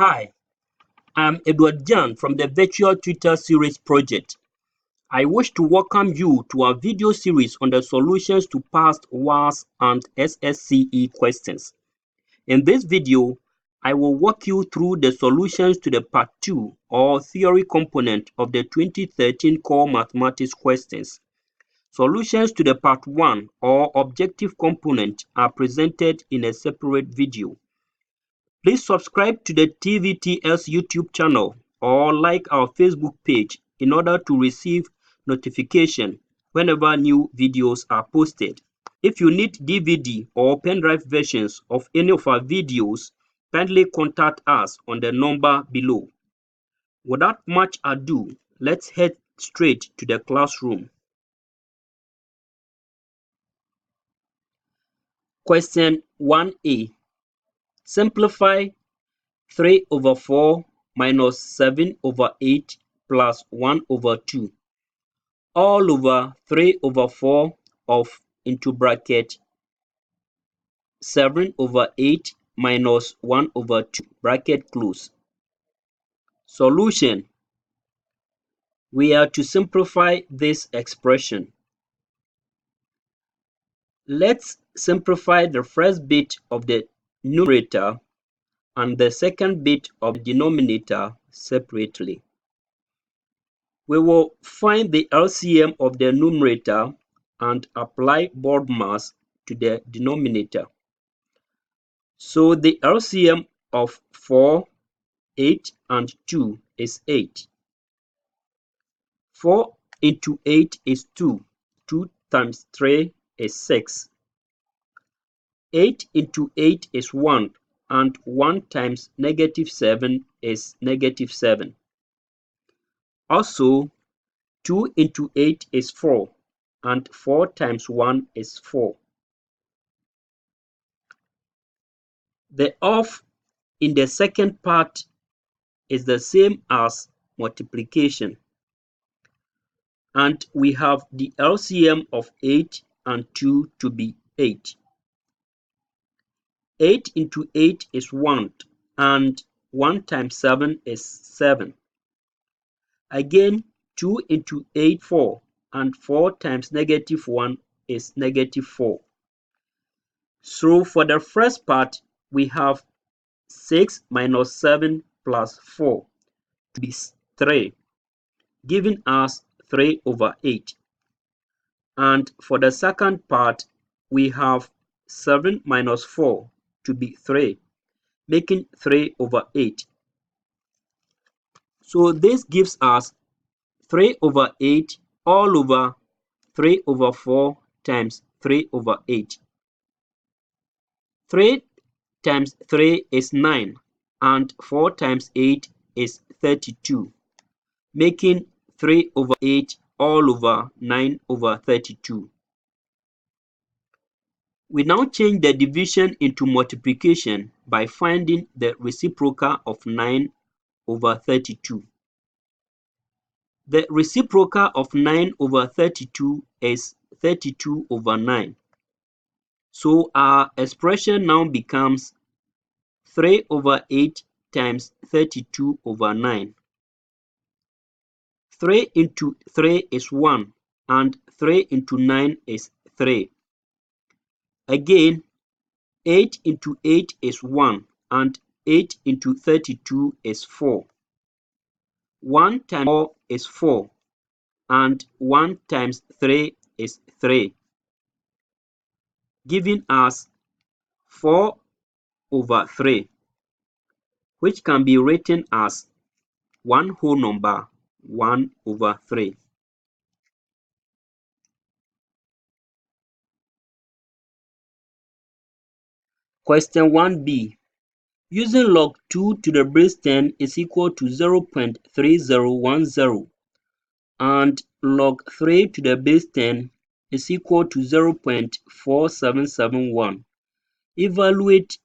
Hi, I'm Edward Jan from the Virtual Tutor Series project. I wish to welcome you to our video series on the solutions to past WASSCE and SSCE questions. In this video, I will walk you through the solutions to the Part 2 or theory component of the 2013 core mathematics questions. Solutions to the Part 1 or objective component are presented in a separate video. Please subscribe to the TVTS YouTube channel or like our Facebook page in order to receive notification whenever new videos are posted. If you need DVD or pen drive versions of any of our videos, kindly contact us on the number below. Without much ado, let's head straight to the classroom. Question 1A. Simplify 3 over 4 minus 7 over 8 plus 1 over 2 all over 3 over 4 of into bracket 7 over 8 minus 1 over 2 bracket close. Solution. We are to simplify this expression. Let's simplify the first bit of the numerator and the second bit of the denominator separately. We will find the LCM of the numerator and apply BODMAS to the denominator. So the LCM of 4, 8 and 2 is 8. 4 into 8 is 2. 2 times 3 is 6. 8 into 8 is 1 and 1 times negative 7 is negative 7. Also, 2 into 8 is 4 and 4 times 1 is 4. The of in the second part is the same as multiplication, and we have the LCM of 8 and 2 to be 8. 8 into 8 is 1 and 1 times 7 is 7. Again, 2 into 8 4 and 4 times negative 1 is negative 4. So for the first part, we have 6 minus 7 plus 4 to be 3, giving us 3 over 8. And for the second part, we have 7 minus 4 to be 3, making 3 over 8. So this gives us 3 over 8 all over 3 over 4 times 3 over 8. 3 times 3 is 9 and 4 times 8 is 32, making 3 over 8 all over 9 over 32. We now change the division into multiplication by finding the reciprocal of 9 over 32. The reciprocal of 9 over 32 is 32 over 9. So our expression now becomes 3 over 8 times 32 over 9. 3 into 3 is 1 and 3 into 9 is 3. Again, 8 into 8 is 1 and 8 into 32 is 4. 1 times 4 is 4 and 1 times 3 is 3, giving us 4 over 3, which can be written as 1 whole number 1 over 3. Question 1b. Using log 2 to the base 10 is equal to 0.3010 and log 3 to the base 10 is equal to 0.4771. Evaluate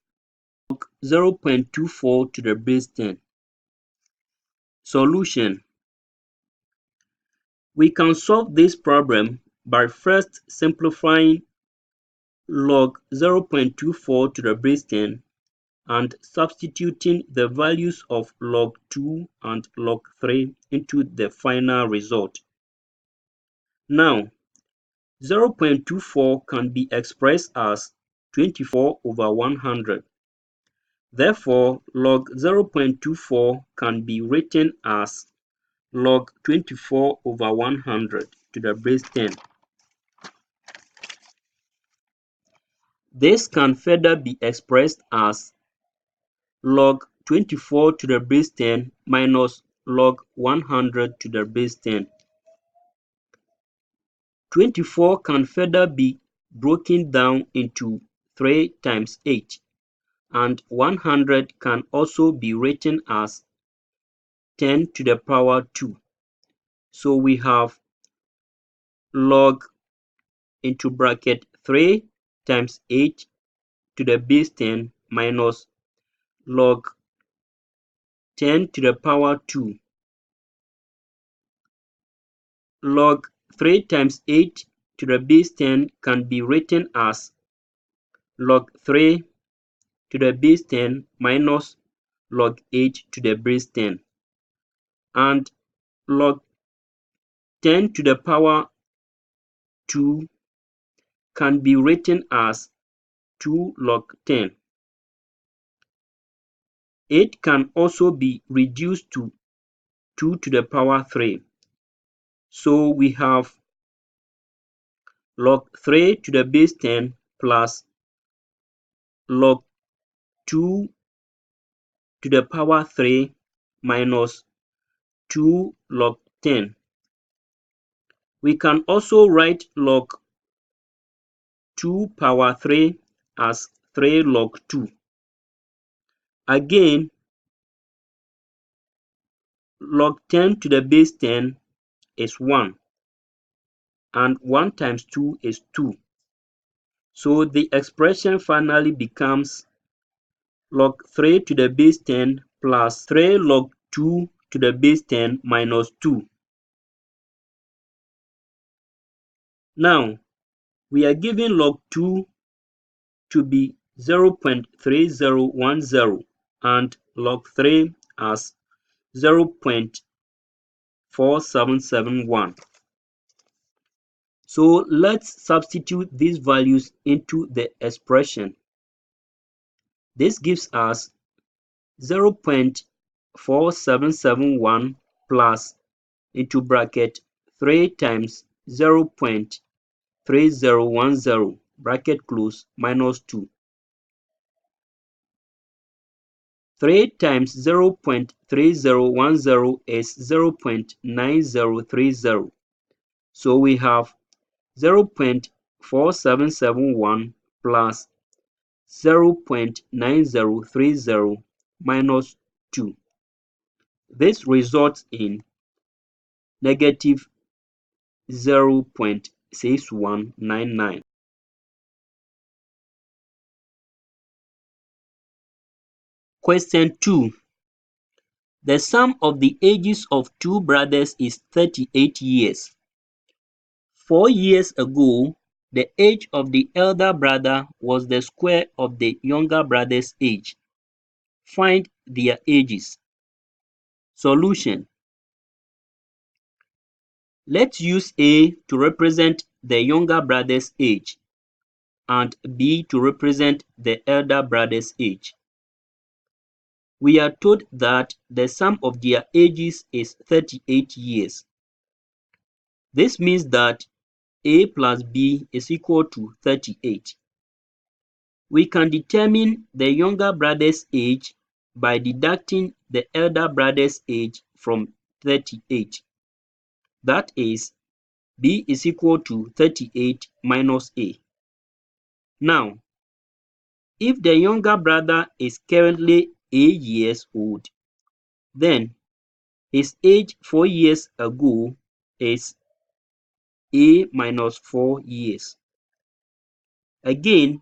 log 0.24 to the base 10. Solution. We can solve this problem by first simplifying log 0.24 to the base 10 and substituting the values of log 2 and log 3 into the final result. Now, 0.24 can be expressed as 24 over 100. Therefore, log 0.24 can be written as log 24 over 100 to the base 10. This can further be expressed as log 24 to the base 10 minus log 100 to the base 10. 24 can further be broken down into 3 times 8, and 100 can also be written as 10 to the power 2. So we have log into bracket 3 times 8 to the base 10 minus log 10 to the power 2. Log 3 times 8 to the base 10 can be written as log 3 to the base 10 minus log 8 to the base 10. And log 10 to the power 2 can be written as 2 log 10. It can also be reduced to 2 to the power 3. So we have log 3 to the base 10 plus log 2 to the power 3 minus 2 log 10. We can also write log 2 power 3 as 3 log 2. Again, log 10 to the base 10 is 1, and 1 times 2 is 2. So the expression finally becomes log 3 to the base 10 plus 3 log 2 to the base 10 minus 2. Now, we are given log 2 to be 0.3010 and log 3 as 0.4771. So let's substitute these values into the expression. This gives us 0.4771 plus into bracket 3 times 0.3010 bracket close minus 2. 3 times 0.3010 is 0.9030. So we have 0.4771 plus 0.9030 minus 2. This results in negative 0.6199. Question 2. The sum of the ages of two brothers is 38 years. 4 years ago, the age of the elder brother was the square of the younger brother's age. Find their ages. Solution. Let's use A to represent the younger brother's age and B to represent the elder brother's age. We are told that the sum of their ages is 38 years. This means that A plus B is equal to 38. We can determine the younger brother's age by deducting the elder brother's age from 38. That is, B is equal to 38 minus A. Now, if the younger brother is currently A years old, then his age 4 years ago is A minus 4 years. Again,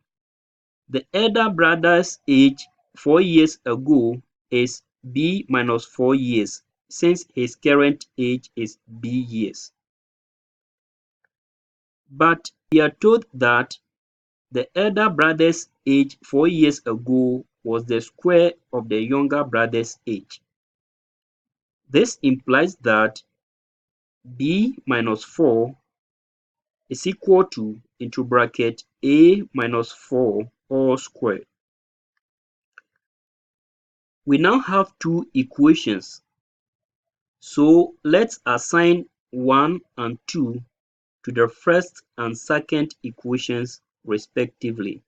the elder brother's age 4 years ago is B minus 4 years, since his current age is B years. But we are told that the elder brother's age 4 years ago was the square of the younger brother's age. This implies that b minus 4 is equal to into bracket a minus 4 all squared. We now have two equations, so let's assign 1 and 2 to the first and second equations respectively.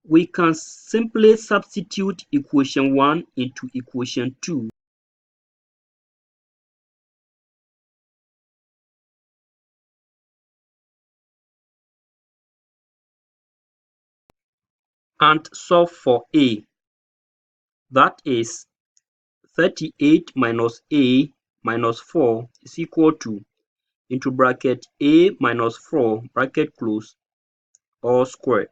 We can simply substitute equation 1 into equation 2 and solve for a. That is 38 minus a minus 4 is equal to into bracket a minus 4 bracket close all square.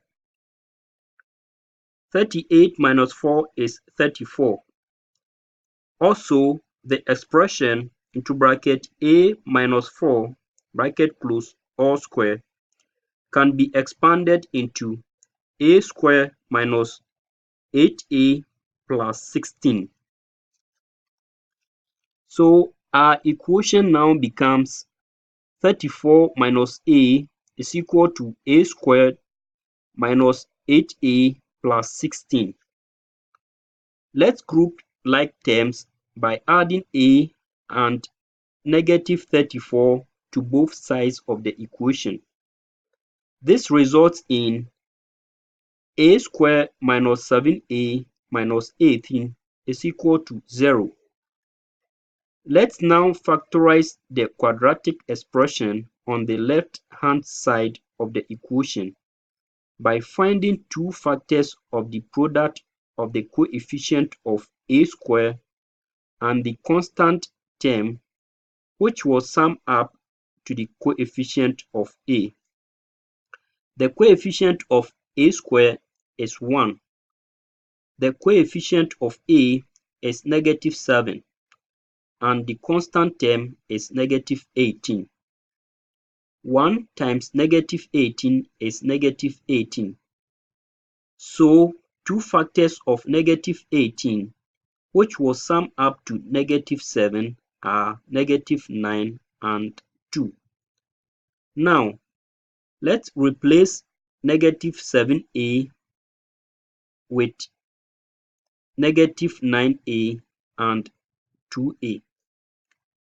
38 minus 4 is 34. Also, the expression into bracket a minus 4 bracket close all square can be expanded into a square minus 8a plus 16. So our equation now becomes 34 minus a is equal to a squared minus 8a plus 16. Let's group like terms by adding a and negative 34 to both sides of the equation. This results in a squared minus 7a minus 18 is equal to 0. Let's now factorize the quadratic expression on the left-hand side of the equation by finding two factors of the product of the coefficient of a squared and the constant term, which will sum up to the coefficient of a. The coefficient of a squared is 1. The coefficient of a is negative 7. And the constant term is negative 18. 1 times negative 18 is negative 18. So, two factors of negative 18, which will sum up to negative 7, are negative 9 and 2. Now, let's replace negative 7a with negative 9a and 2a.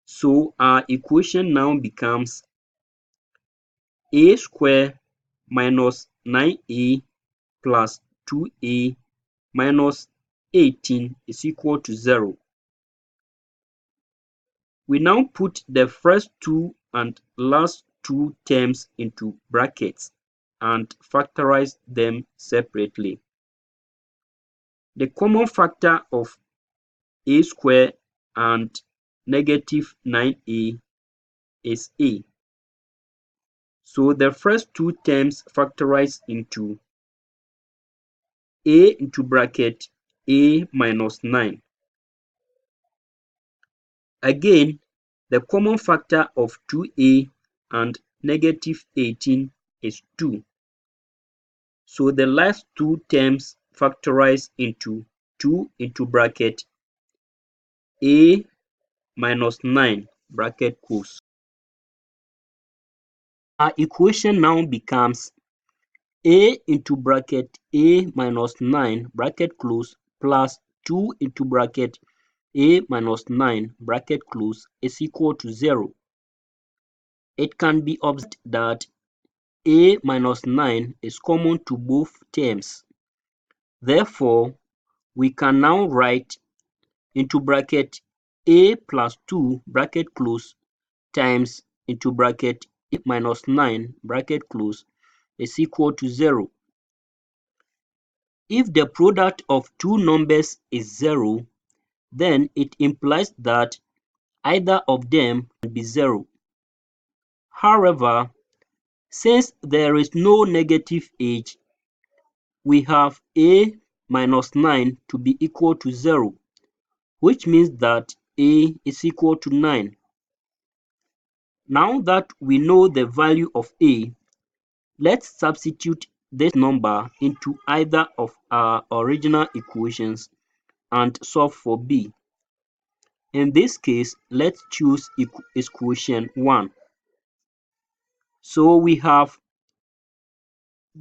So, our equation now becomes a squared minus 9a plus 2a minus 18 is equal to 0. We now put the first two and last two terms into brackets and factorize them separately. The common factor of a squared and negative 9a is a. So the first two terms factorize into a into bracket a minus 9. Again, the common factor of 2a and negative 18 is 2. So the last two terms factorize into 2 into bracket a minus 9 bracket close. Our equation now becomes a into bracket a minus 9 bracket close plus 2 into bracket a minus 9 bracket close is equal to 0. It can be observed that a minus 9 is common to both terms. Therefore, we can now write into bracket a plus 2 bracket close times into bracket a minus 9 bracket close is equal to 0. If the product of two numbers is 0, then it implies that either of them can be 0. However, since there is no negative age, we have a minus 9 to be equal to 0, which means that a is equal to 9. Now that we know the value of a, let's substitute this number into either of our original equations and solve for b. In this case, let's choose equation 1. So we have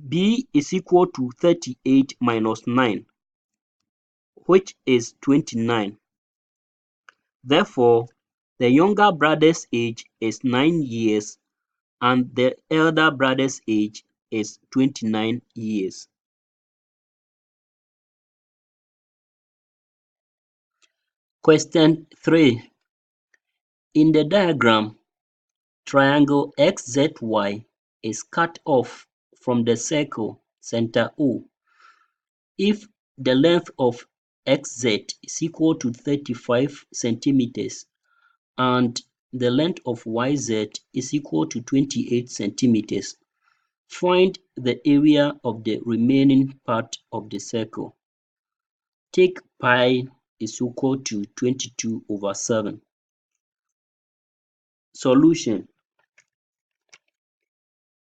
b is equal to 38 minus 9, which is 29. Therefore, the younger brother's age is 9 years and the elder brother's age is 29 years. Question 3. In the diagram, triangle XZY is cut off from the circle center O if the length of XZ is equal to 35 centimeters and the length of YZ is equal to 28 centimeters. Find the area of the remaining part of the circle. Take pi is equal to 22/7. Solution.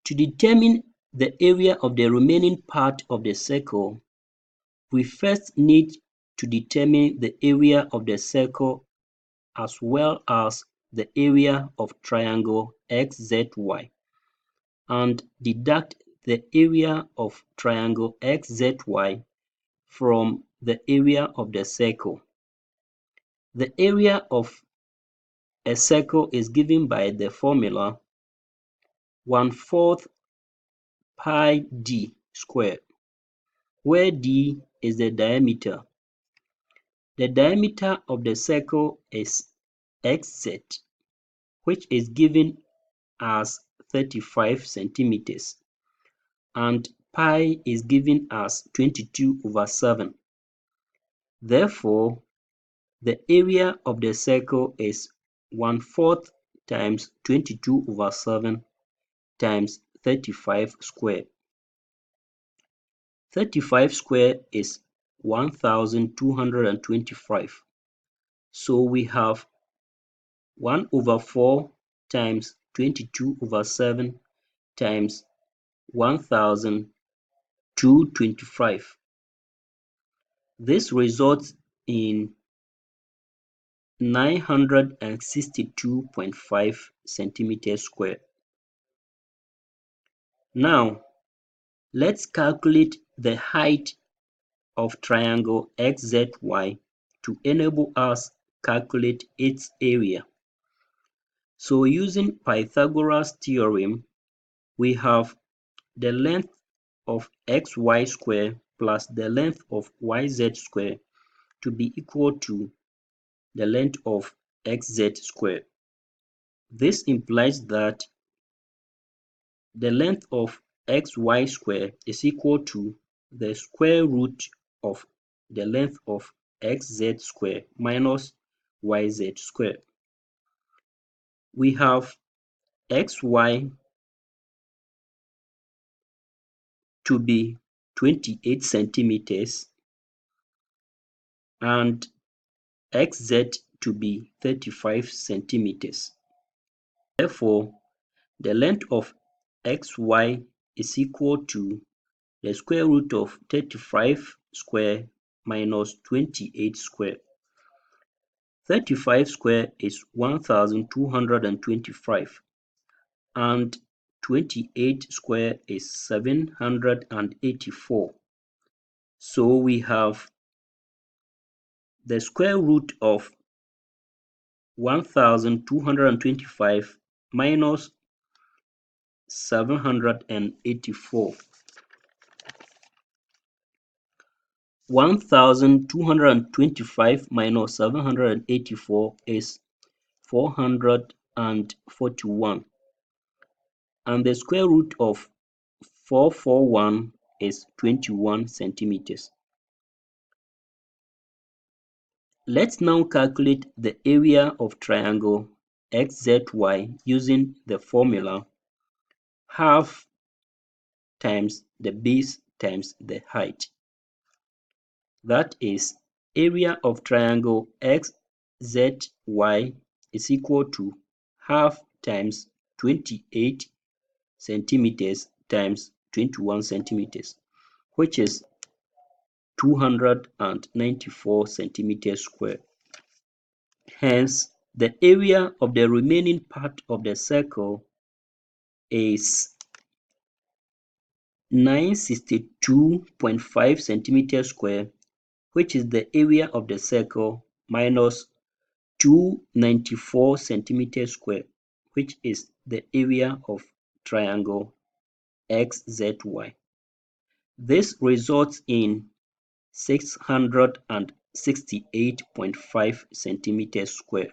To determine the area of the remaining part of the circle, we first need to determine the area of the circle as well as the area of triangle XZY and deduct the area of triangle XZY from the area of the circle. The area of a circle is given by the formula 1/4 pi d squared, where d is the diameter. The diameter of the circle is xz, which is given as 35 centimeters, and pi is given as 22/7. Therefore, the area of the circle is 1/4 times 22/7 times 35 squared. 35 squared is 1225. So we have 1/4 times 22/7 times 1225. This results in 962.5 centimeters squared. Now, let's calculate the height of triangle XZY to enable us calculate its area. So using Pythagoras theorem, we have the length of xy square plus the length of yz square to be equal to the length of xz square. This implies that the length of xy square is equal to the square root of the length of xz square minus yz square. We have xy to be 28 centimeters and xz to be 35 centimeters. Therefore, the length of xy is equal to the square root of 35 square minus 28 square. 35 square is 1225 and 28 square is 784. So we have the square root of 1225 minus 784. 1225 minus 784 is 441, and the square root of 441 is 21 centimeters. Let's now calculate the area of triangle XZY using the formula half times the base times the height. That is, area of triangle XZY is equal to half times 28 centimeters times 21 centimeters, which is 294 centimeters square. Hence, the area of the remaining part of the circle is 962.5 centimeters square, which is the area of the circle minus 294 centimeters square, which is the area of triangle XZY. This results in 668.5 centimeters square.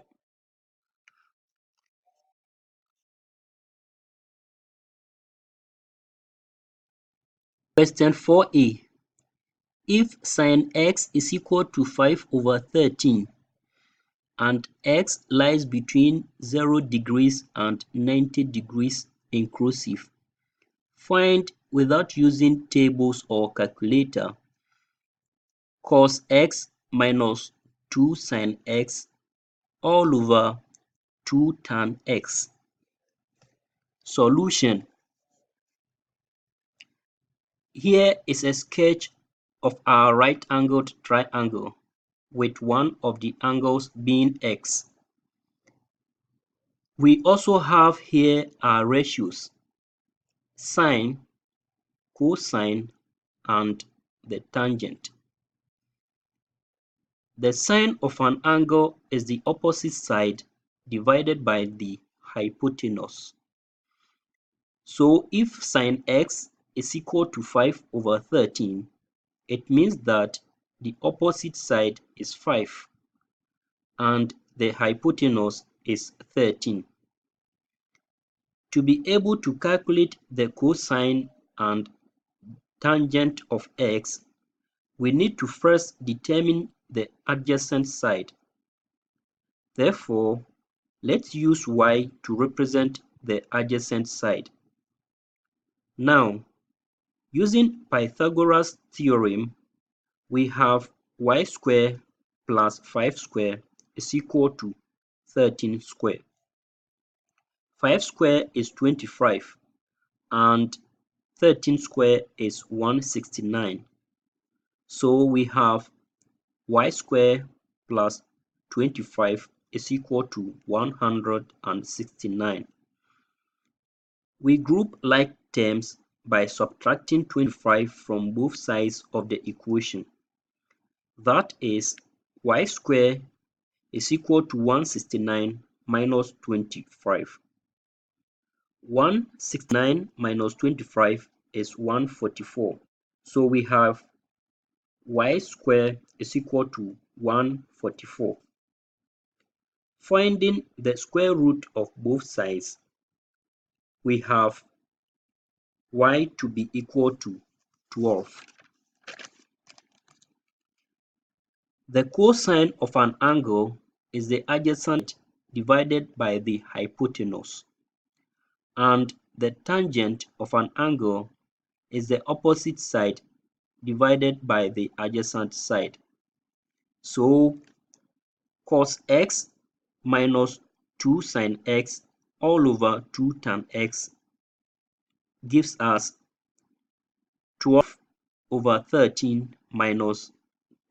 Question 4a. If sin x is equal to 5/13 and x lies between 0 degrees and 90 degrees inclusive, find, without using tables or calculator, cos x minus 2 sin x all over 2 tan x. Solution. Here is a sketch of our right-angled triangle with one of the angles being x. We also have here our ratios: sine, cosine, and the tangent. The sine of an angle is the opposite side divided by the hypotenuse. So if sin x is equal to 5/13, it means that the opposite side is 5 and the hypotenuse is 13. To be able to calculate the cosine and tangent of x, we need to first determine the adjacent side. Therefore, let's use y to represent the adjacent side. Now, using Pythagoras' theorem, we have y squared plus 5 squared is equal to 13 squared. 5 squared is 25 and 13 squared is 169. So we have y squared plus 25 is equal to 169. We group like terms by subtracting 25 from both sides of the equation. That is, y squared is equal to 169 minus 25. 169 minus 25 is 144. So we have y squared is equal to 144. Finding the square root of both sides, we have y to be equal to 12. The cosine of an angle is the adjacent divided by the hypotenuse, and the tangent of an angle is the opposite side divided by the adjacent side. So cos x minus 2 sin x all over 2 tan x gives us 12/13 minus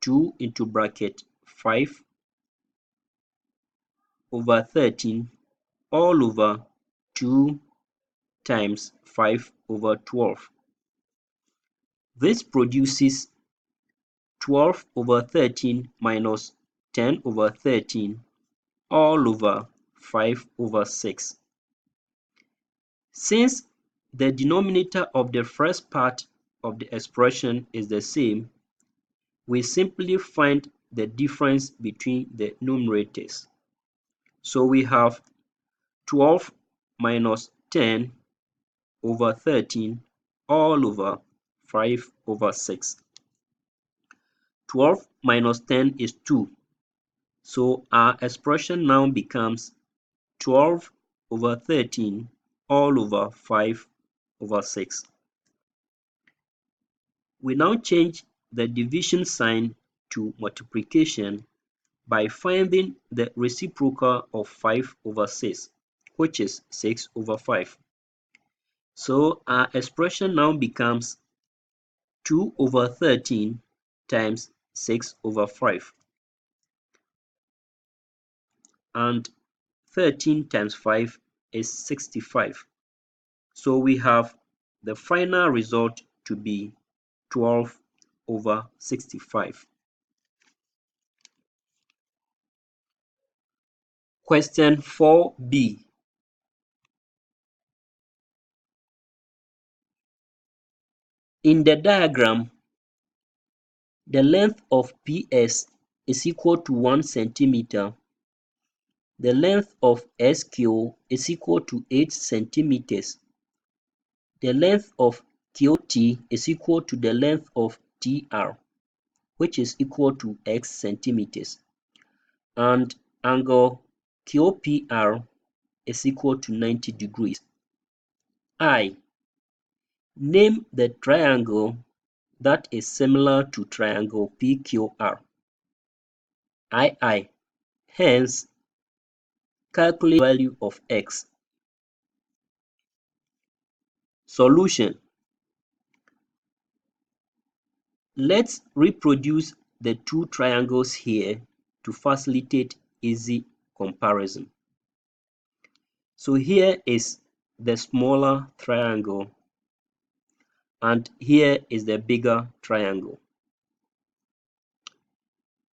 2 into bracket 5/13 all over 2 times 5/12. This produces 12/13 minus 10/13 all over 5/6. Since the denominator of the first part of the expression is the same, we simply find the difference between the numerators. So we have 12 minus 10/13 all over 5/6. 12 minus 10 is 2. So our expression now becomes 12/13 all over 5/6. We now change the division sign to multiplication by finding the reciprocal of 5/6, which is 6/5. So our expression now becomes 2 over 13 times 6 over 5. And 13 times 5 is 65. So we have the final result to be 12 over 65. Question 4b. In the diagram, the length of PS is equal to 1 centimeter. The length of SQ is equal to 8 centimeters. The length of QT is equal to the length of TR, which is equal to X centimeters. And angle QPR is equal to 90 degrees. I. Name the triangle that is similar to triangle PQR. II. Hence, calculate the value of X. Solution. Let's reproduce the two triangles here to facilitate easy comparison. So here is the smaller triangle and here is the bigger triangle.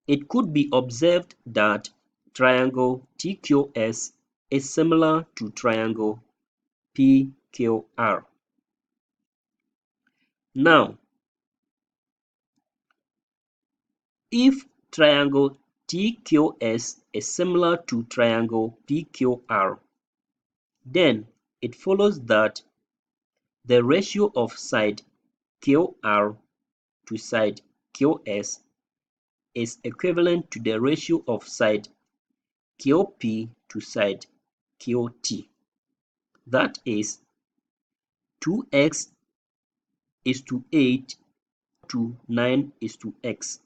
It could be observed that triangle TQS is similar to triangle PQR. Now, if triangle TQS is similar to triangle PQR, then it follows that the ratio of side QR to side QS is equivalent to the ratio of side QP to side QT. That is 2x is to 8 to 9 is to x,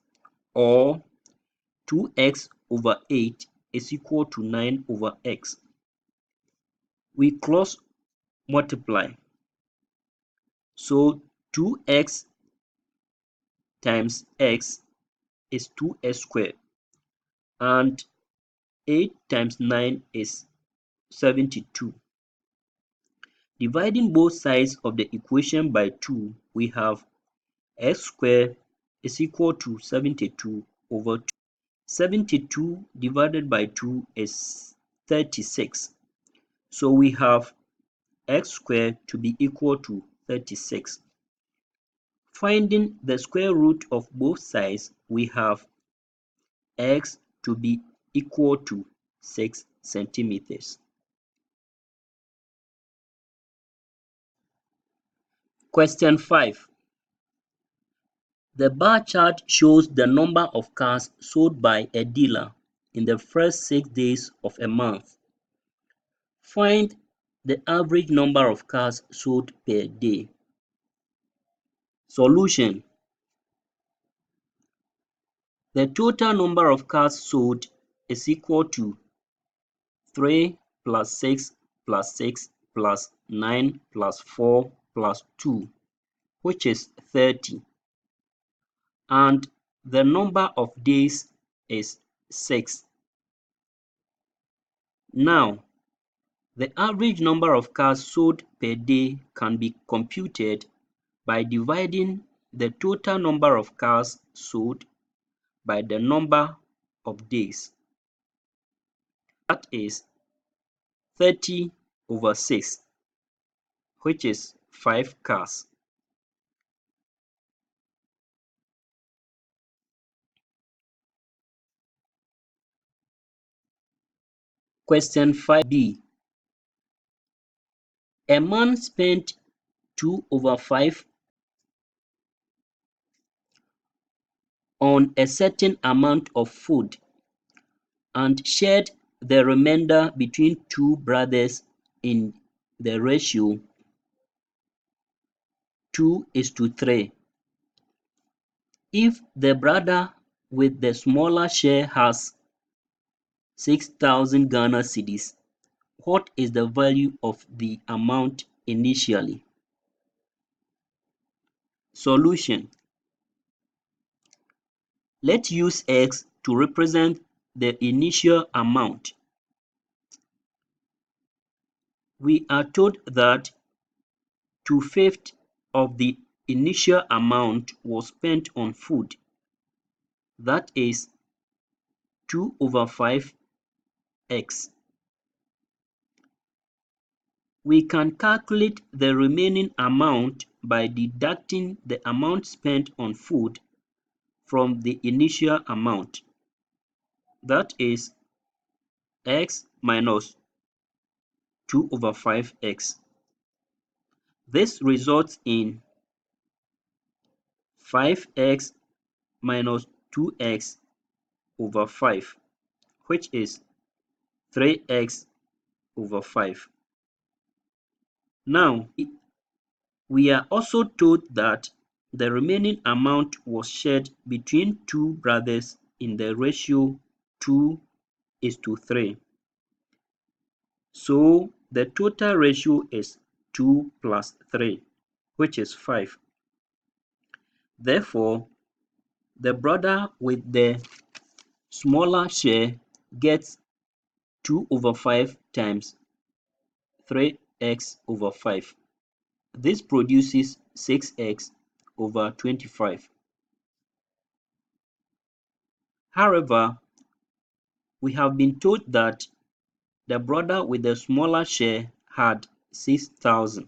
or 2x over 8 is equal to 9 over x. We cross multiply. So 2x times x is 2x squared, and 8 times 9 is 72. Dividing both sides of the equation by 2, we have x squared is equal to 72 over 2. 72 divided by 2 is 36. So we have x squared to be equal to 36. Finding the square root of both sides, we have x to be equal to 6 centimeters. Question 5. The bar chart shows the number of cars sold by a dealer in the first 6 days of a month. Find the average number of cars sold per day. Solution. The total number of cars sold is equal to 3 plus 6 plus 6 plus 9 plus 4 plus 2, which is 30. And the number of days is 6. Now, the average number of cars sold per day can be computed by dividing the total number of cars sold by the number of days. That is 30 over 6, which is 5 cars. Question 5b. A man spent 2 over 5 on a certain amount of food and shared the remainder between 2 brothers in the ratio 2:3. If the brother with the smaller share has 6,000 Ghana cedis, what is the value of the amount initially. Solution. Let's use X to represent the initial amount. We are told that 2/5 of the initial amount was spent on food. That is 2/5x. We can calculate the remaining amount by deducting the amount spent on food from the initial amount. That is x minus 2/5x. This results in 5x minus 2x over 5, which is 3x over 5. Now, we are also told that the remaining amount was shared between two brothers in the ratio 2:3. So, the total ratio is 2 plus 3, which is 5. Therefore, the brother with the smaller share gets 2/5 times 3x over 5. This produces 6x over 25. However, we have been told that the brother with the smaller share had 6,000.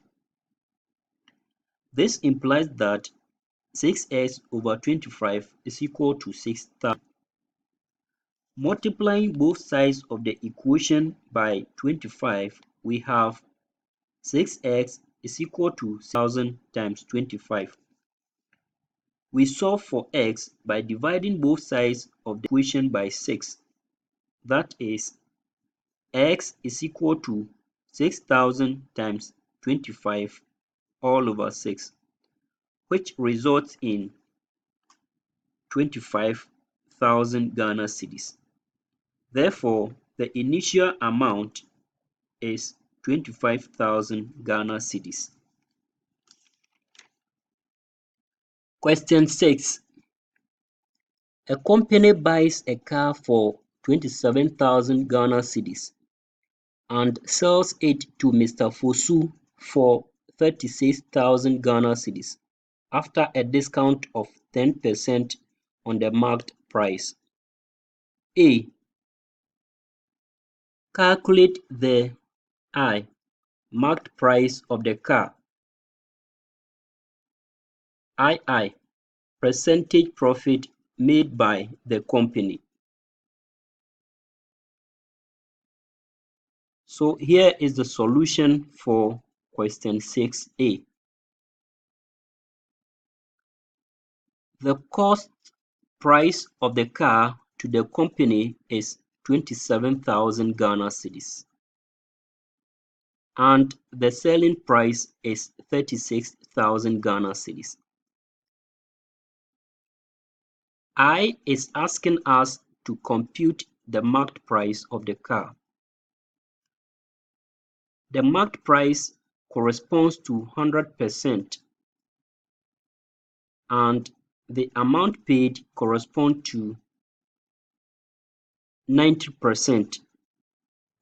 This implies that 6x over 25 is equal to 6,000. Multiplying both sides of the equation by 25, we have 6x is equal to 6,000 times 25. We solve for x by dividing both sides of the equation by 6. That is, x is equal to 6,000 times 25 all over 6, which results in 25,000 Ghana cedis. Therefore, the initial amount is 25,000 Ghana cedis. Question 6. A company buys a car for 27,000 Ghana cedis and sells it to Mr. Fosu for 36,000 Ghana cedis after a discount of 10% on the marked price. A. Calculate the I. Marked price of the car. II. Percentage profit made by the company. So here is the solution for question 6A. The cost price of the car to the company is 27,000 Ghana cedis, and the selling price is 36,000 Ghana cedis. I is asking us to compute the marked price of the car. The marked price corresponds to 100%, and the amount paid corresponds to 90%.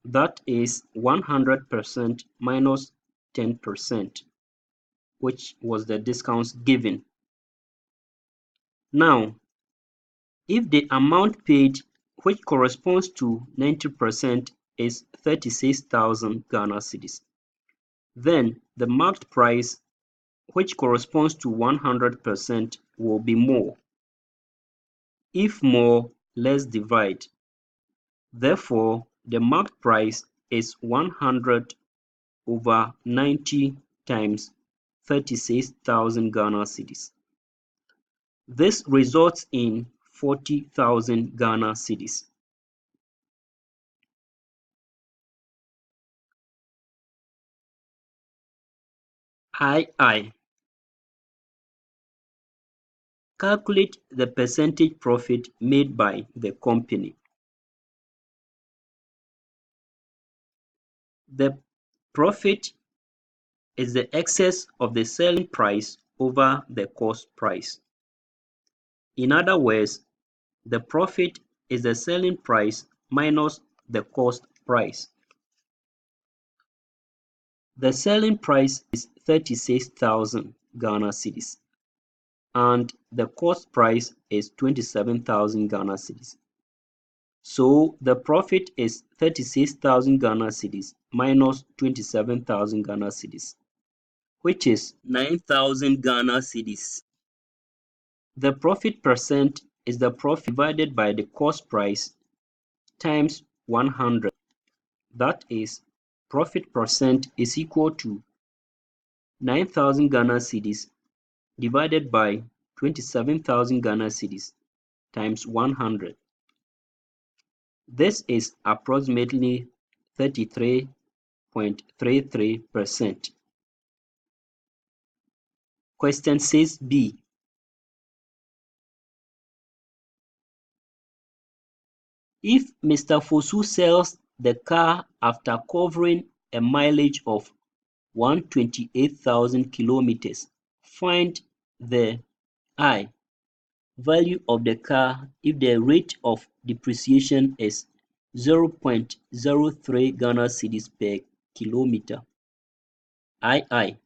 That is 100% minus 10%, which was the discounts given. Now, if the amount paid, which corresponds to 90%, is 36,000 Ghana cedis, then the marked price, which corresponds to 100%, will be more. If more, let's divide. Therefore, the marked price is 100 over 90 times 36,000 Ghana cedis. This results in 40,000 Ghana cedis. II. Calculate the percentage profit made by the company. The profit is the excess of the selling price over the cost price. In other words, the profit is the selling price minus the cost price. The selling price is 36,000 Ghana cedis and the cost price is 27,000 Ghana cedis. So the profit is 36,000 Ghana cedis minus 27,000 Ghana cedis, which is 9,000 Ghana cedis. The profit percent is the profit divided by the cost price times 100. That is, profit percent is equal to 9,000 Ghana cedis divided by 27,000 Ghana cedis times 100. This is approximately 33.33%. Question 6b. If Mr. Fosu sells the car after covering a mileage of 128,000 kilometers, find the I value of the car if the rate of depreciation is 0.03 Ghana cedis per kilometer. II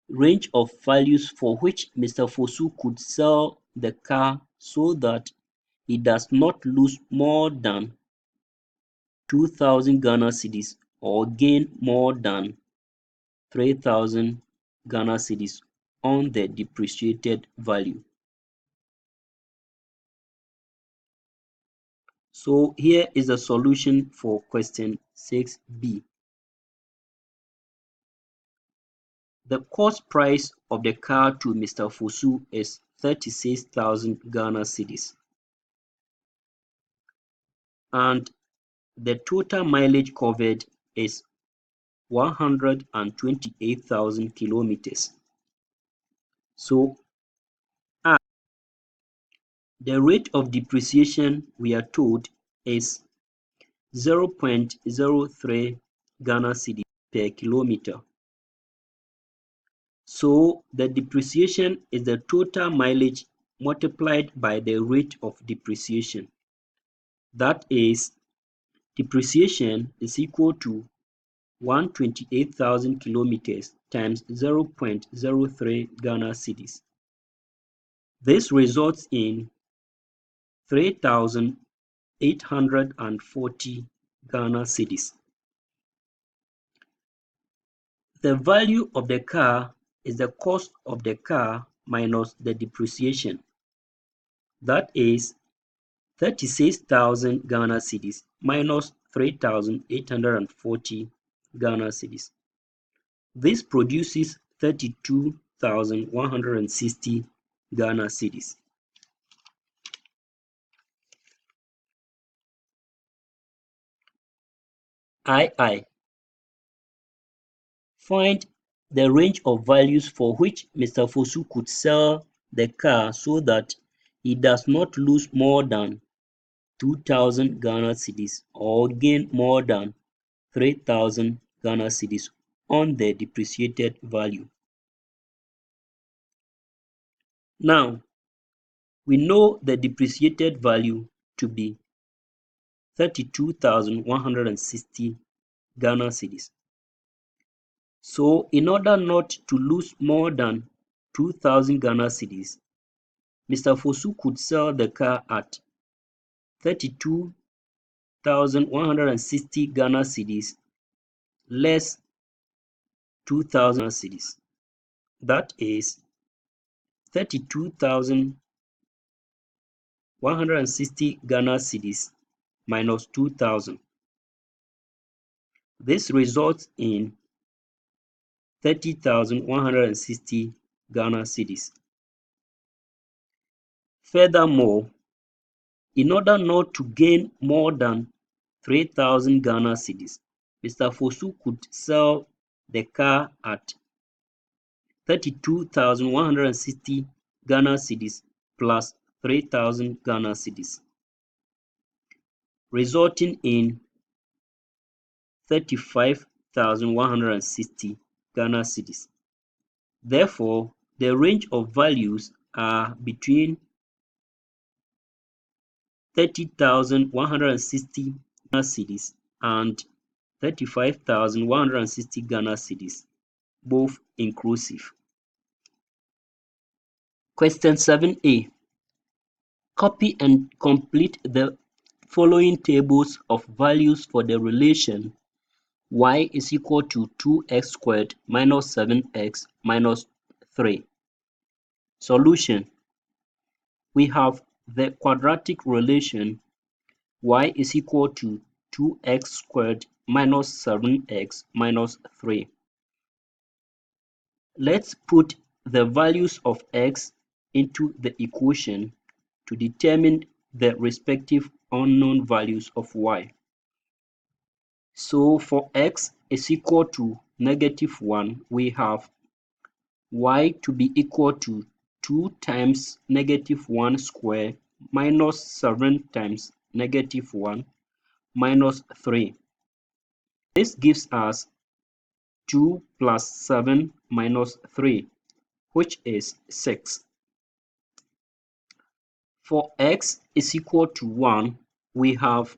range of values for which Mr. Fosu could sell the car so that he does not lose more than 2,000 Ghana cedis or gain more than 3,000 Ghana cedis on the depreciated value. So here is a solution for question 6b. The cost price of the car to Mr. Fosu is 36,000 Ghana cedis. And the total mileage covered is 128,000 kilometers. So the rate of depreciation, we are told, is 0.03 Ghana cedi per kilometer. So the depreciation is the total mileage multiplied by the rate of depreciation. That is, depreciation is equal to 128,000 kilometers times 0.03 Ghana cedis. This results in 3,840 Ghana cedis. The value of the car is the cost of the car minus the depreciation. That is 36,000 Ghana cedis minus 3,840 Ghana cedis. This produces 32,160 Ghana cedis. II. Find the range of values for which Mr. Fosu could sell the car so that he does not lose more than 2,000 Ghana cedis or gain more than 3,000 Ghana cedis on the depreciated value. Now, we know the depreciated value to be 32,160 Ghana cedis. So, in order not to lose more than 2,000 Ghana cedis, Mr. Fosu could sell the car at 32,160 Ghana cedis less 2,000 cedis. That is 32,160 Ghana cedis minus 2,000. This results in 30,160 Ghana cedis. Furthermore, in order not to gain more than 3,000 Ghana cedis, Mr. Fosu could sell the car at 32,160 Ghana cedis plus 3,000 Ghana cedis, resulting in 35,160 Ghana cedis. Therefore, the range of values are between 30,160 Ghana cedis and 35,160 Ghana cedis, both inclusive. Question 7a. Copy and complete the following tables of values for the relation y is equal to 2x squared minus 7x minus 3. Solution. We have the quadratic relation y is equal to 2x squared minus 7x minus 3. Let's put the values of x into the equation to determine the respective unknown values of y. So for x is equal to -1, we have y to be equal to 2 times -1 square minus 7 times -1 minus 3. This gives us 2 plus 7 minus 3, which is 6. For x is equal to 1, we have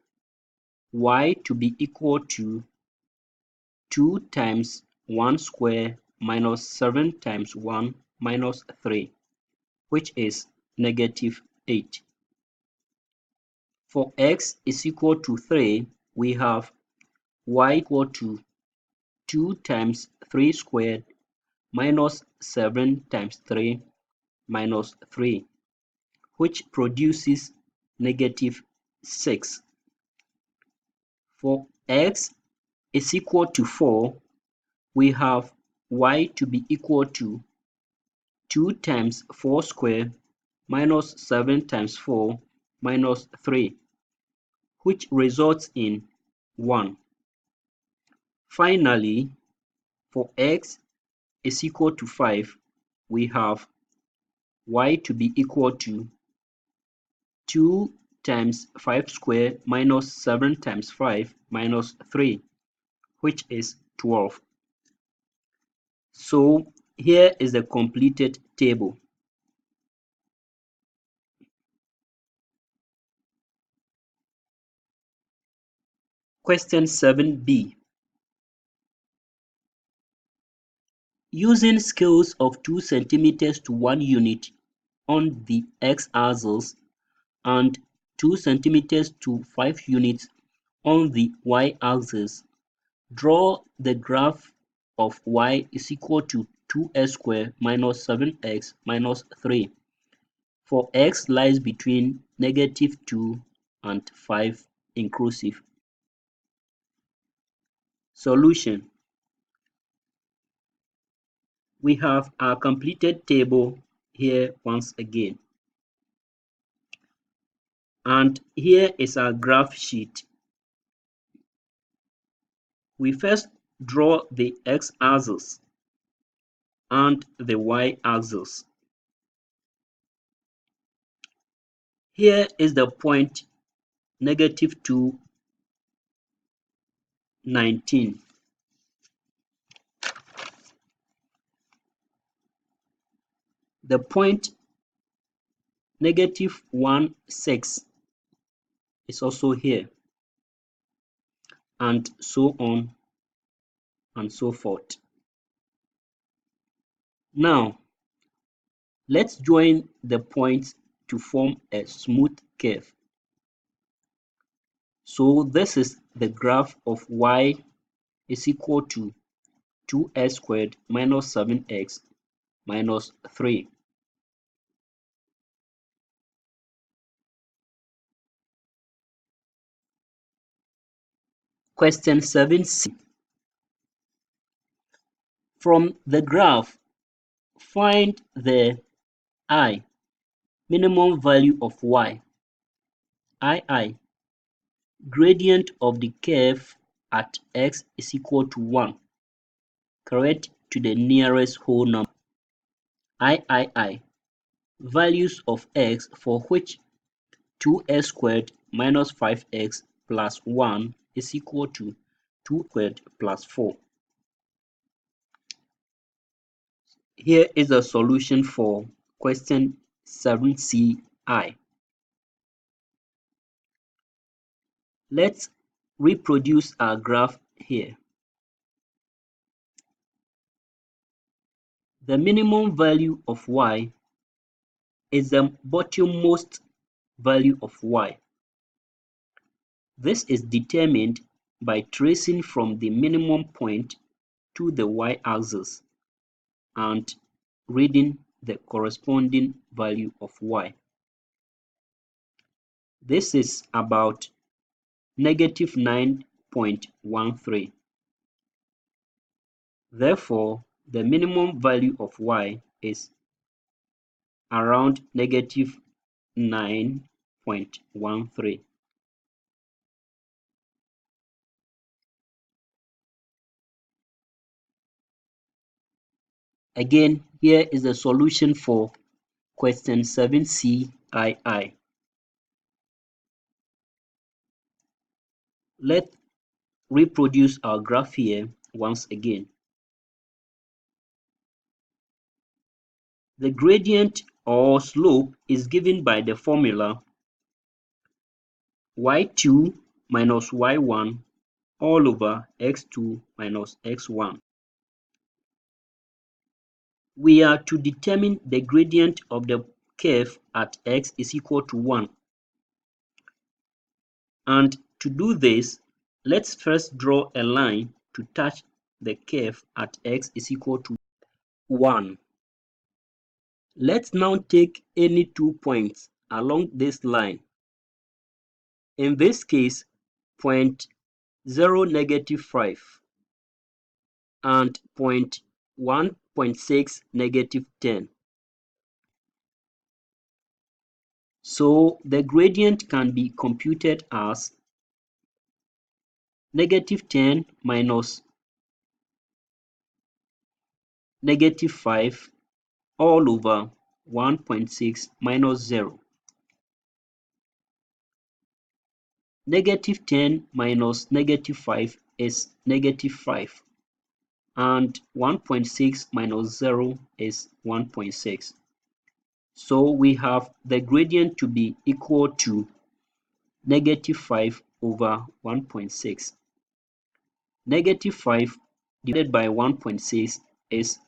y to be equal to 2 times 1 square minus 7 times 1 minus 3, which is -8. For x is equal to 3, we have y equal to 2 times 3 squared minus 7 times 3 minus 3, which produces -6. For x is equal to 4, we have y to be equal to 2 times 4 squared minus 7 times 4 minus 3, which results in 1. Finally, for x is equal to 5, we have y to be equal to 2 times 5 squared minus 7 times 5 minus 3, which is 12. So here is the completed table. Question 7b. Using scales of 2 centimeters to 1 unit on the x-axis and 2 centimeters to 5 units on the y-axis, draw the graph of y is equal to 2x squared minus 7x minus 3 for x lies between -2 and 5 inclusive. Solution. We have our completed table here once again. And here is our graph sheet. We first draw the x-axis and the y-axis. Here is the point -2, 19. The point -1, 6 is also here, and so on and so forth. Now, let's join the points to form a smooth curve. So this is the graph of y is equal to 2x squared minus 7x minus 3. Question 7c. From the graph, find the I, minimum value of y, II, gradient of the curve at x is equal to 1, correct to the nearest whole number, III, values of x for which 2x squared minus 5x plus 1 is equal to 2 squared plus 4. Here is a solution for question 7ci. Let's reproduce our graph here. The minimum value of y is the bottommost value of y. This is determined by tracing from the minimum point to the y-axis and reading the corresponding value of y. This is about negative 9.13. Therefore, the minimum value of y is around negative 9.13. Again, here is the solution for question 7cii. Let's reproduce our graph here once again. The gradient or slope is given by the formula y2 minus y1 all over x2 minus x1. We are to determine the gradient of the curve at x is equal to 1. And to do this, let's first draw a line to touch the curve at x is equal to 1. Let's now take any 2 points along this line. In this case, point 0, negative 5 and point 1.6, negative 10. So the gradient can be computed as negative 10 minus negative 5 all over 1.6 minus 0. Negative 10 minus negative 5 is negative 5, and 1.6 minus 0 is 1.6. So we have the gradient to be equal to negative 5 over 1.6. Negative 5 divided by 1.6 is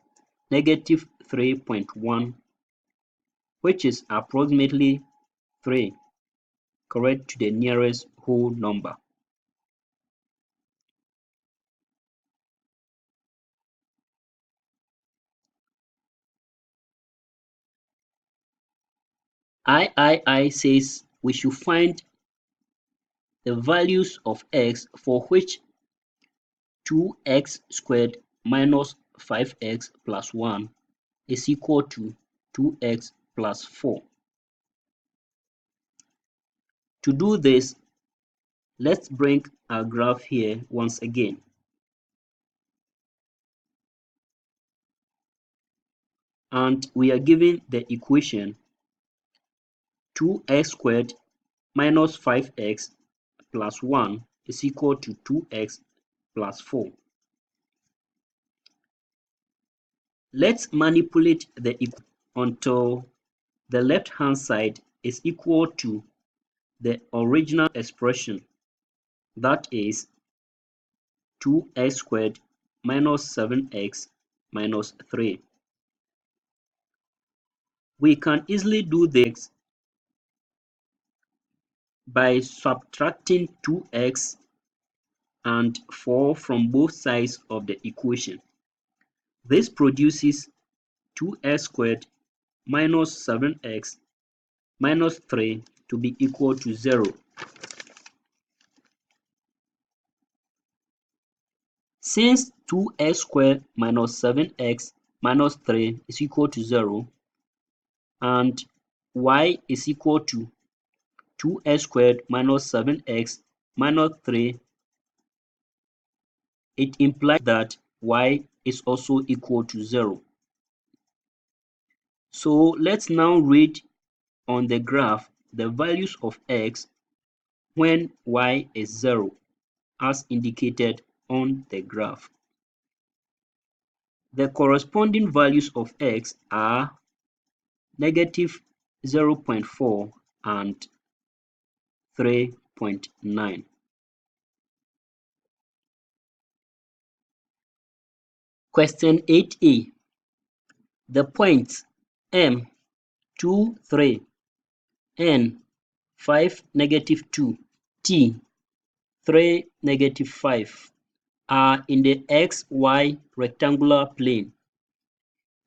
negative 3.1, which is approximately 3, correct to the nearest whole number. III says we should find the values of x for which 2x squared minus 5x plus 1 is equal to 2x plus 4. To do this, let's bring our graph here once again. And we are given the equation 2x squared minus 5x plus 1 is equal to 2x plus 4. Let's manipulate the equation until the left-hand side is equal to the original expression, that is 2x squared minus 7x minus 3. We can easily do this by subtracting 2x and 4 from both sides of the equation. This produces 2x squared minus 7x minus 3 to be equal to 0. Since 2x squared minus 7x minus 3 is equal to 0 and y is equal to 2x squared minus 7x minus 3, it implies that y is also equal to 0. So let's now read on the graph the values of x when y is 0, as indicated on the graph. The corresponding values of x are negative 0.4 and 3.9. Question 8a. The points M, 2, 3, N, 5, negative 2, T, 3, negative 5 are in the xy rectangular plane.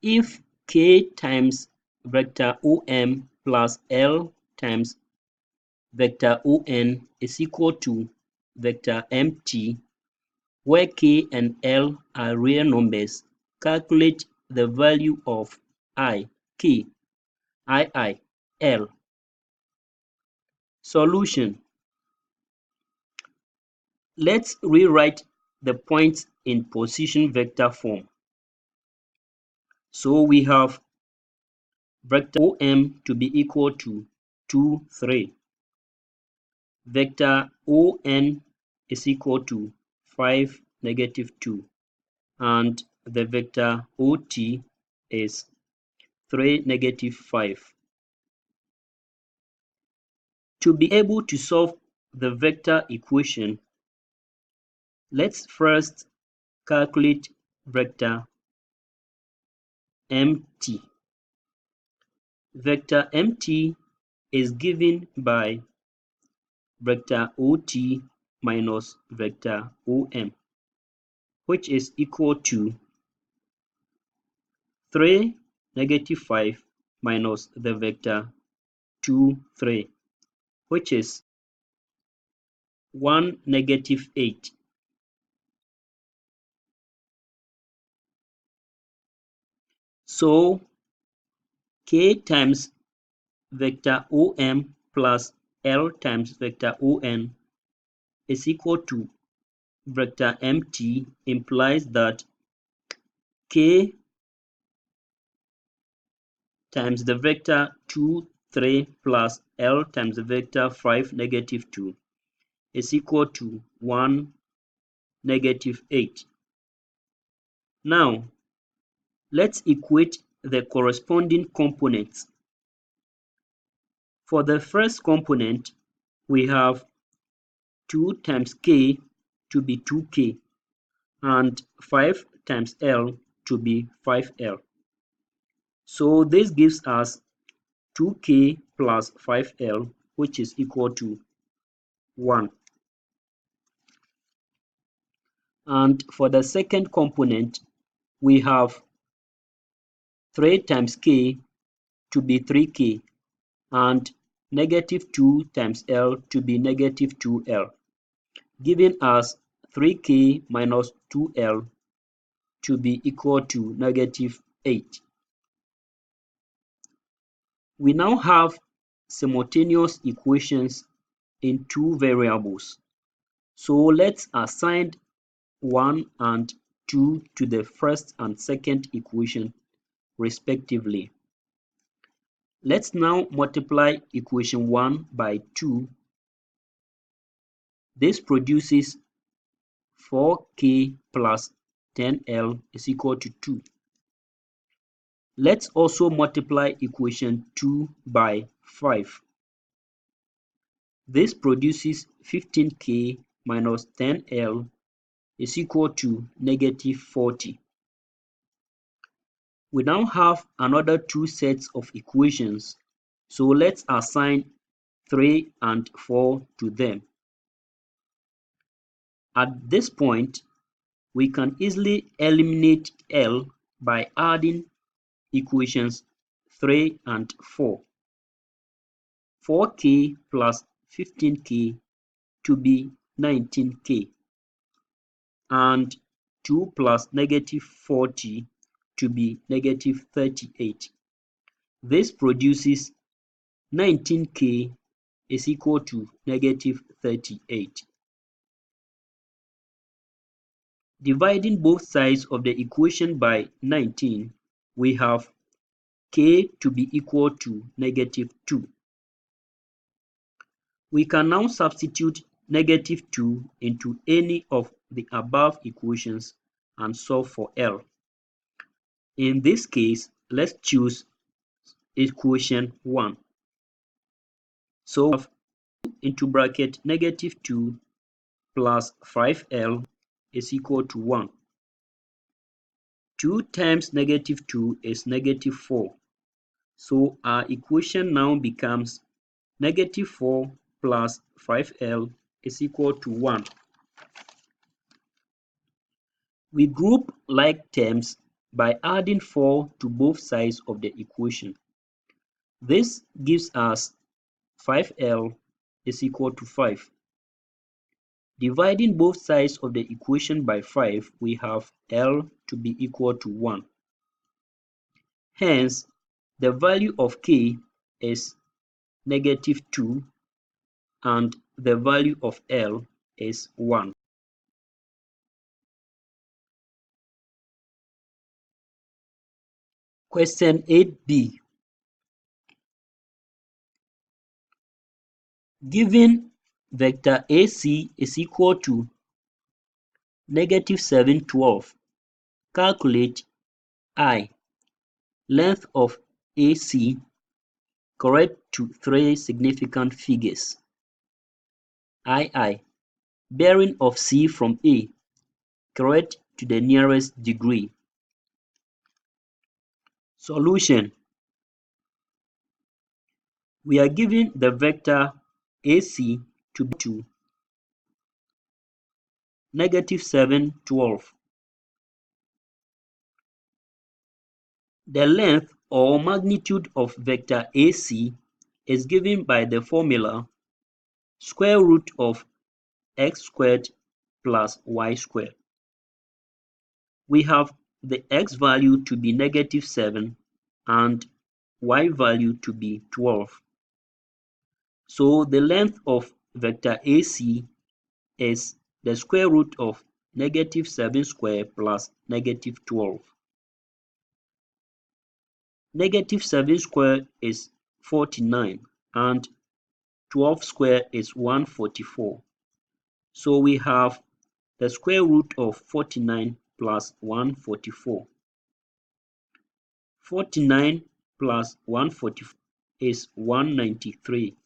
If K times vector OM plus L times vector ON is equal to vector MT, where K and L are real numbers, calculate the value of I, K, II, L. Solution. Let's rewrite the points in position vector form. So we have vector OM to be equal to 2, 3. Vector ON is equal to 5, negative 2. And the vector OT is 3, negative 5. To be able to solve the vector equation, let's first calculate vector MT. Vector MT is given by vector OT minus vector OM, which is equal to 3, negative 5 minus the vector 2, 3, which is 1, negative 8. So K times vector OM plus L times vector ON is equal to vector MT, implies that K times the vector 2, 3 plus L times the vector 5, negative 2 is equal to 1, negative 8. Now, let's equate the corresponding components. For the first component, we have 2 times K to be 2K and 5 times L to be 5L. So this gives us 2K plus 5L, which is equal to 1. And for the second component, we have 3 times K to be 3K and negative 2 times L to be negative 2L, giving us 3K minus 2L to be equal to negative 8. We now have simultaneous equations in two variables. So let's assign 1 and 2 to the first and second equation respectively. Let's now multiply equation 1 by 2. This produces 4K plus 10L is equal to 2. Let's also multiply equation 2 by 5. This produces 15K minus 10L is equal to negative 40. We now have another two sets of equations, so let's assign 3 and 4 to them. At this point, we can easily eliminate L by adding equations 3 and 4. 4K plus 15K to be 19K and 2 plus negative 40 to be negative 38. This produces 19K is equal to negative 38. Dividing both sides of the equation by 19, we have K to be equal to negative 2. We can now substitute negative 2 into any of the above equations and solve for L. In this case, let's choose equation 1. So we have into bracket -2 plus 5L is equal to 1. 2 times -2 is -4. So our equation now becomes -4 plus 5L is equal to 1. We group like terms by adding 4 to both sides of the equation. This gives us 5L is equal to 5. Dividing both sides of the equation by 5, we have L to be equal to 1. Hence, the value of K is -2 and the value of L is 1. Question 8b. Given vector AC is equal to -7, 12, calculate I, length of AC, correct to 3 significant figures. II, bearing of C from A, correct to the nearest degree. Solution. We are given the vector AC to be to -7, 12. The length or magnitude of vector AC is given by the formula square root of x squared plus y squared. We have the x value to be -7 and y value to be 12. So the length of vector AC is the square root of -7 squared plus -12. -7 squared is 49 and 12 squared is 144. So we have the square root of 49 plus 144. 49 plus 144 is 193.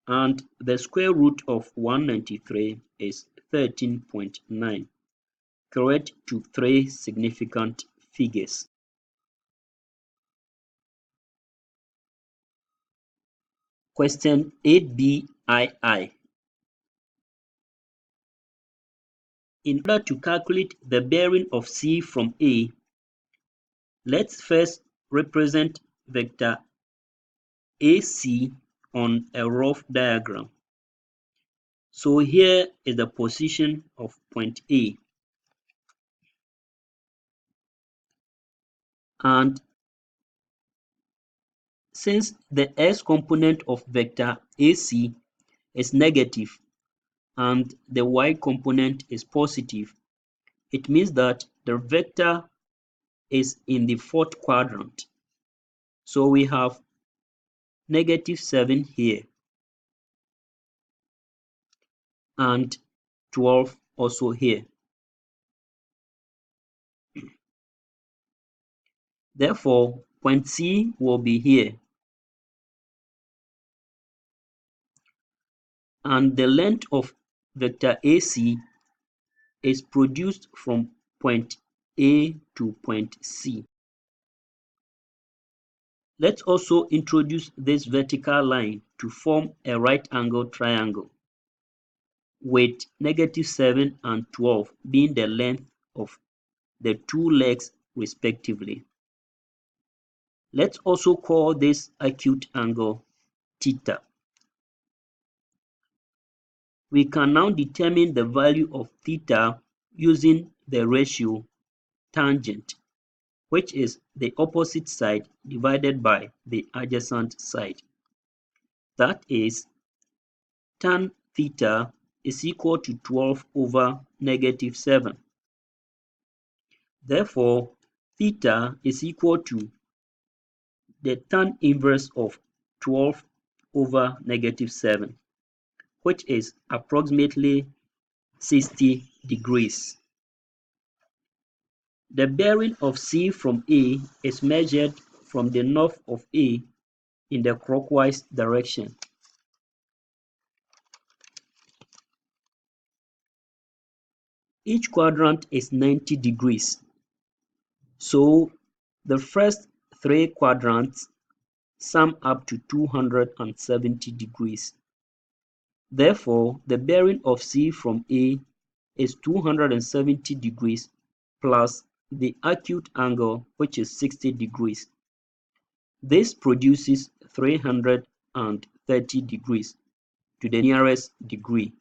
And the square root of 193 is 13.9. Correct to 3 significant figures. Question 8b-II. In order to calculate the bearing of C from A, let's first represent vector AC on a rough diagram. So here is the position of point A. And since the x component of vector AC is negative and the y component is positive, it means that the vector is in the fourth quadrant. So we have -7 here and 12 also here. Therefore, point C will be here. And the length of vector AC is produced from point A to point C. Let's also introduce this vertical line to form a right-angled triangle, with -7 and 12 being the length of the two legs respectively. Let's also call this acute angle theta. We can now determine the value of theta using the ratio tangent, which is the opposite side divided by the adjacent side. That is, tan theta is equal to 12 over -7. Therefore, theta is equal to the tan inverse of 12 over -7, which is approximately 60 degrees. The bearing of C from A is measured from the north of A in the clockwise direction. Each quadrant is 90 degrees. So the first three quadrants sum up to 270 degrees. Therefore, the bearing of C from A is 270 degrees plus the acute angle, which is 60 degrees. This produces 330 degrees to the nearest degree.